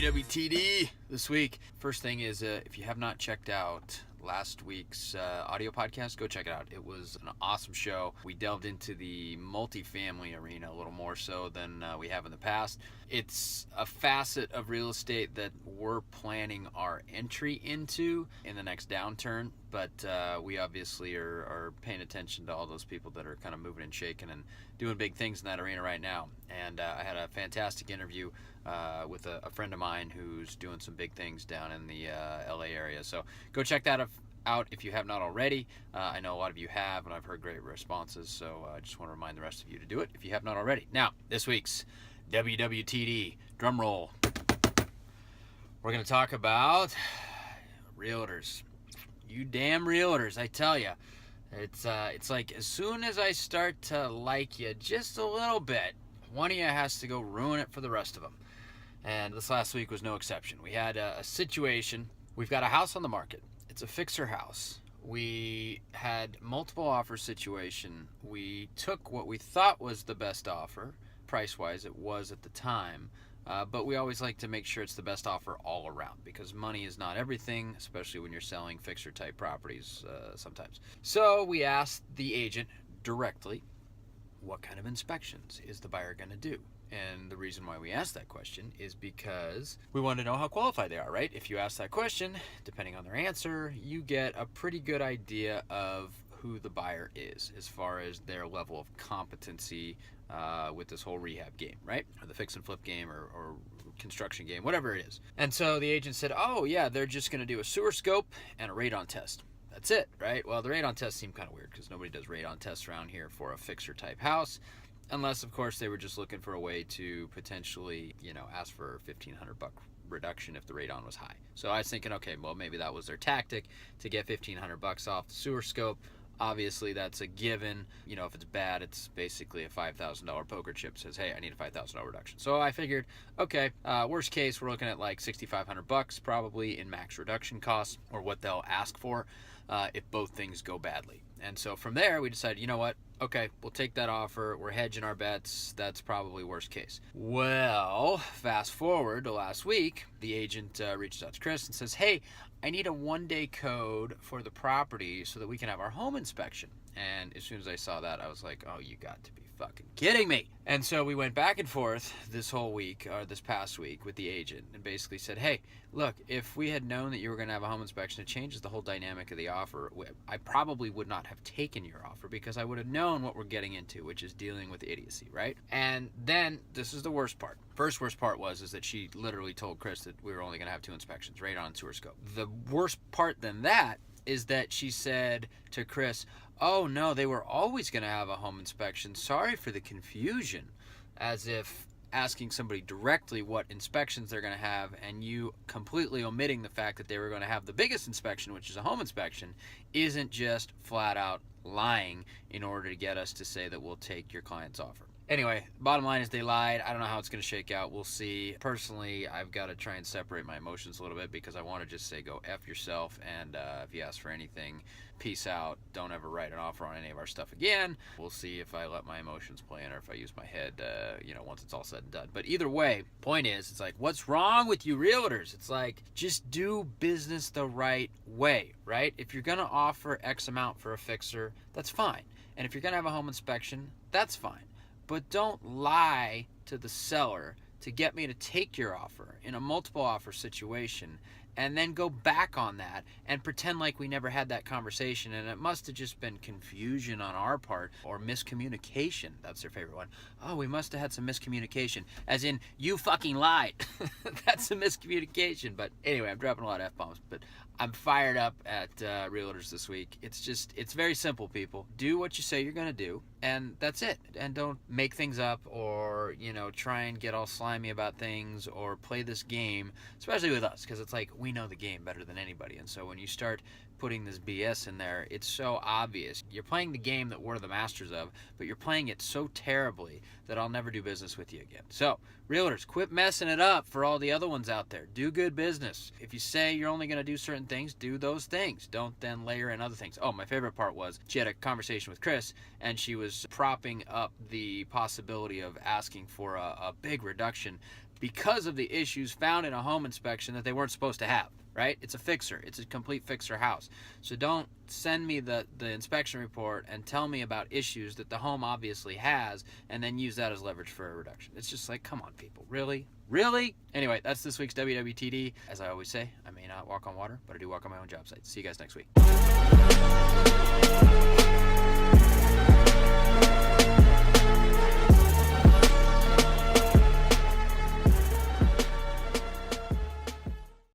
WWTD this week. First thing is, if you have not checked out last week's audio podcast, go check it out. It was an awesome show. We delved into the multifamily arena a little more so than we have in the past. It's a facet of real estate that we're planning our entry into in the next downturn, but we obviously are paying attention to all those people that are kind of moving and shaking and doing big things in that arena right now. And I had a fantastic interview with a friend of mine who's doing some big things down in the LA area. So go check that out if you have not already. I know a lot of you have, and I've heard great responses, so I just want to remind the rest of you to do it if you have not already. Now, this week's WWTD, drum roll. We're going to talk about realtors. You damn realtors, I tell you. It's like as soon as I start to like you just a little bit, one of you has to go ruin it for the rest of them. And this last week was no exception. We had a situation. We've got a house on the market. It's a fixer house. We had multiple offer situation. We took what we thought was the best offer. Price-wise, it was at the time. But we always like to make sure it's the best offer all around because money is not everything, especially when you're selling fixer-type properties sometimes. So we asked the agent directly, what kind of inspections is the buyer going to do? And the reason why we asked that question is because we want to know how qualified they are, right? If you ask that question, depending on their answer, you get a pretty good idea of who the buyer is as far as their level of competency with this whole rehab game, right? Or the fix and flip game or construction game, whatever it is. And so the agent said, oh yeah, they're just going to do a sewer scope and a radon test. That's it, right? Well, the radon tests seem kind of weird because nobody does radon tests around here for a fixer type house. Unless, of course, they were just looking for a way to potentially, ask for a $1,500 reduction if the radon was high. So I was thinking, okay, well, maybe that was their tactic to get $1,500 off the sewer scope. Obviously, that's a given. If it's bad, it's basically a $5,000 poker chip. Says, hey, I need a $5,000 reduction. So I figured, okay, worst case, we're looking at like $6,500 probably in max reduction costs or what they'll ask for if both things go badly. And so from there, we decided, you know what? Okay, we'll take that offer. We're hedging our bets. That's probably worst case. Well, fast forward to last week, the agent reaches out to Chris and says, hey, I need a one-day code for the property so that we can have our home inspection. And as soon as I saw that, I was like, oh, you got to be fucking kidding me. And so we went back and forth this whole week, or this past week, with the agent and basically said, hey, look, if we had known that you were going to have a home inspection, it changes the whole dynamic of the offer. I probably would not have taken your offer because I would have known what we're getting into, which is dealing with idiocy, right? And then this is the worst part. First worst part is that she literally told Chris that we were only going to have 2 inspections, radon and sewer scope. The worst part than that is that she said to Chris, oh no, they were always going to have a home inspection. Sorry for the confusion. As if asking somebody directly what inspections they're going to have and you completely omitting the fact that they were going to have the biggest inspection, which is a home inspection, isn't just flat out lying in order to get us to say that we'll take your client's offer. Anyway, bottom line is they lied. I don't know how it's going to shake out. We'll see. Personally, I've got to try and separate my emotions a little bit because I want to just say go F yourself. And if you ask for anything, peace out. Don't ever write an offer on any of our stuff again. We'll see if I let my emotions play in or if I use my head, once it's all said and done. But either way, point is, it's like, what's wrong with you realtors? It's like, just do business the right way, right? If you're going to offer X amount for a fixer, that's fine. And if you're going to have a home inspection, that's fine. But don't lie to the seller to get me to take your offer in a multiple offer situation and then go back on that and pretend like we never had that conversation. And it must have just been confusion on our part or miscommunication. That's their favorite one. Oh, we must have had some miscommunication. As in, you fucking lied. That's a miscommunication. But anyway, I'm dropping a lot of F-bombs. But I'm fired up at Realtors this week. It's very simple, people. Do what you say you're going to do, and that's it. And don't make things up or, try and get all slimy about things or play this game, especially with us, because it's like we know the game better than anybody. And so when you start putting this BS in there, it's so obvious. You're playing the game that we're the masters of, but you're playing it so terribly that I'll never do business with you again. So, realtors, quit messing it up for all the other ones out there. Do good business. If you say you're only going to do certain things, do those things. Don't then layer in other things. Oh, my favorite part was she had a conversation with Chris, and she was propping up the possibility of asking for a big reduction because of the issues found in a home inspection that they weren't supposed to have, right? It's a fixer. It's a complete fixer house. So don't send me the inspection report and tell me about issues that the home obviously has and then use that as leverage for a reduction. It's just like, come on, people. Really? Really? Anyway, that's this week's WWTD. As I always say, I may not walk on water, but I do walk on my own job site. See you guys next week.